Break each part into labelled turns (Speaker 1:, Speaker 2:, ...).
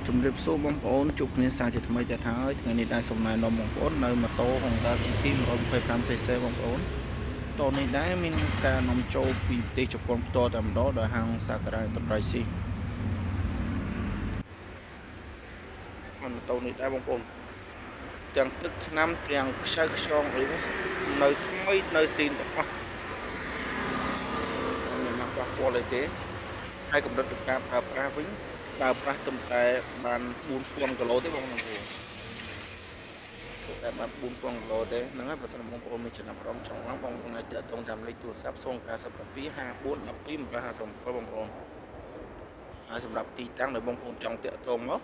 Speaker 1: ជំរាបសួរបងប្អូនជួបគ្នាសារជាថ្មីទៀតហើយថ្ងៃនេះដែរសូមណែនាំបងប្អូននៅម៉ូតូ Honda CP 125cc បងប្អូនតោះនេះដែរមានការនាំចូលពីប្រទេសជប៉ុនផ្ទាល់តែម្ដងដោយហាង Sakura Enterprise ម៉ូតូនេះដែរបងប្អូនទាំងទឹកថ្នាំទាំងខ្សែខ្យងអីនៅថ្មីនៅស៊ីនទាំងអស់មិនមកប៉ះពាល់អីទេហើយកម្រិតនៃការប្រើប្រាស់វិញប្រើប្រាស់ត្រឹមតែបាន 4000 គីឡូទេបងប្អូនតែបាន 4000 គីឡូទេហ្នឹងហើយបើសិនបងប្អូនមានចំណាប់អារម្មណ៍ចង់ឡើងបងប្អូនអាចទាក់ទងតាមលេខទូរស័ព្ទ097 54 12 157បងប្អូនហើយសម្រាប់ទីតាំងដែលបងប្អូនចង់ទាក់ទងមក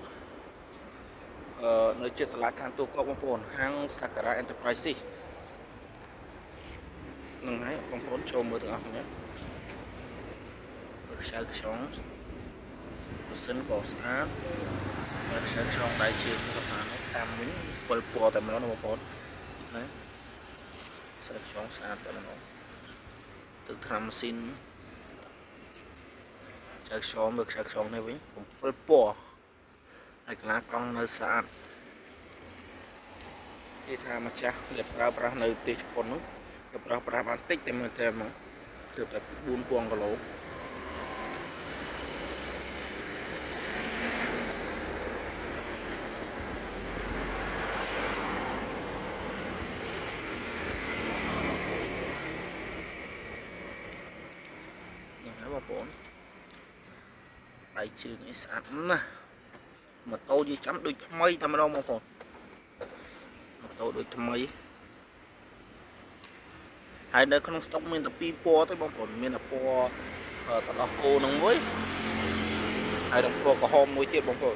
Speaker 1: នៅជាសាលាខាងទូកបងប្អូនហាង Sakura Enterprise ហ្នឹងហើយបងប្អូនចូលមើលទាំងអស់គ្នាខ្សែខ្យងម៉ាស៊ីនក៏ស្អាតហើយខ្សែខ្យងដៃជើងក៏ស្អាតតាមវិញ7ពណ៌តែម្ដងបងប្អូនណាខ្សែខ្យងស្អាតតែម្ដងទឹកថ្នាំម៉ាស៊ីនខ្សែខ្យងមើលខ្សែខ្យងនេះវិញ7ពណ៌ហើយកន្លះកង់នៅស្អាតគេថាម្ចាស់ដែលប្រើប្រាស់នៅប្រទេសជប៉ុននោះគេប្រើប្រាស់បានតិចតែមើលតែមកទើបតែ 4000 គីឡូបងប្អូនដៃជើងនេះស្អាតណាស់ម៉ូតូនិយាយចាំដូចថ្មីតែម្ដងបងប្អូនម៉ូតូដូចថ្មីហើយនៅក្នុងស្តុកមានតែ2ពណ៌ទេបងប្អូនមានតែពណ៌ទឹកដោះគោនឹងមួយហើយនឹងពណ៌ក្រហមមួយទៀតបងប្អូន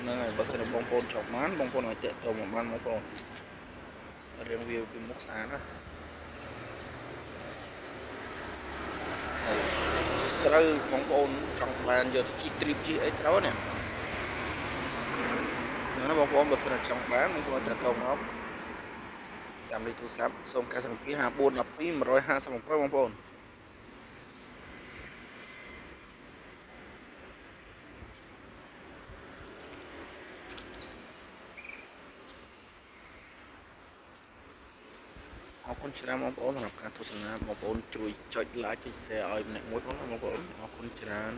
Speaker 1: ហ្នឹងហើយបើសិនជាបងប្អូនចង់បានបងប្អូនអាចទាក់ទងមកបានបងប្អូនរឿងវាពីមុខស្អាតណាត្រូវបងប្អូនចង់បានយកទៅជីទ្រីបជីអីត្រូវណាហ្នឹងបងប្អូនបើសិនជាចង់បានបងប្អូនទាក់ទងមកតាមលេខទូរស័ព្ទ097 54 12 157បងប្អូនអរគុណច្រើនបងប្អូនសម្រាប់ការទស្សនាបងប្អូនជួយចុច like ចុច share ឲ្យម្នាក់មួយផងបងប្អូនអរគុណច្រើន